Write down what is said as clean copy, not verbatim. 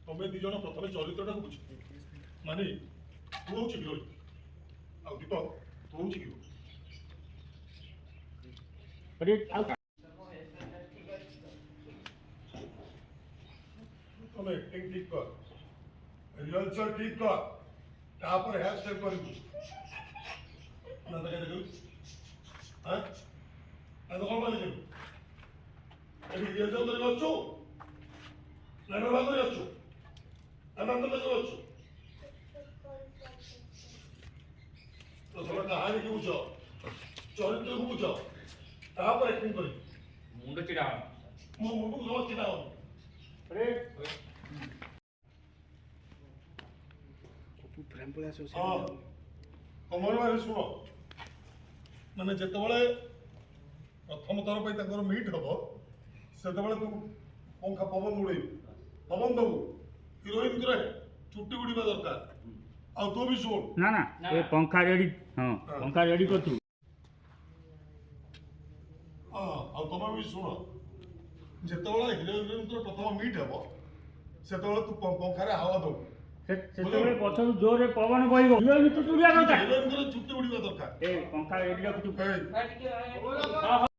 तुम्हें दी जन प्रथम चरित्रटा बुझ माने तू हूँ हिरोइन आ दीपक तू हूँ हिरो तुम एक्टिंग ठीक कर रिहर्सल ठीक कर तापर हेयर स्टाइल कर नंदा के हां ಅದು ಹೋಗಲಿಲ್ಲ అది రిహర్సల్ చేయవచ్చు నేను బాగా చేయొచ్చు అనంతలో చేయొచ్చు तो थोड़ा कहानी की बुझाओ चरित्र को बुझाओ तापर एक्टिंग करी मुंड चिड़ा मुंड को चिड़ाओ अरे तू फ्रेम पळे आसो हां कमल भाई सुनो माने जेतबळे प्रथम थर पे तंकर मीट हबो सेतबळे तू पंखा पवन उड़े पवन दबु हिरोइन करे चुट्टी उड़ीबा दरकार आ तू भी सुन ना ना ए पंखा रेडी हां पंखा रेडी कर तू हां आ तुम भी सुन जेतबळे हिरोइन तो प्रथम मीट हबो सेतबळे तू पंखा रे हवा दबु ସେତେବେଳେ ପଛରୁ ଜୋରରେ ପବନ ବହିବ ହିରୋଇନ ତୁ ଚୁଡ଼ିଆ କଥା हिरोइन करे चुट्टी उड़ीबा दरकार ଏ ପଙ୍ଖା ରେଡି ରଖିଛୁ ए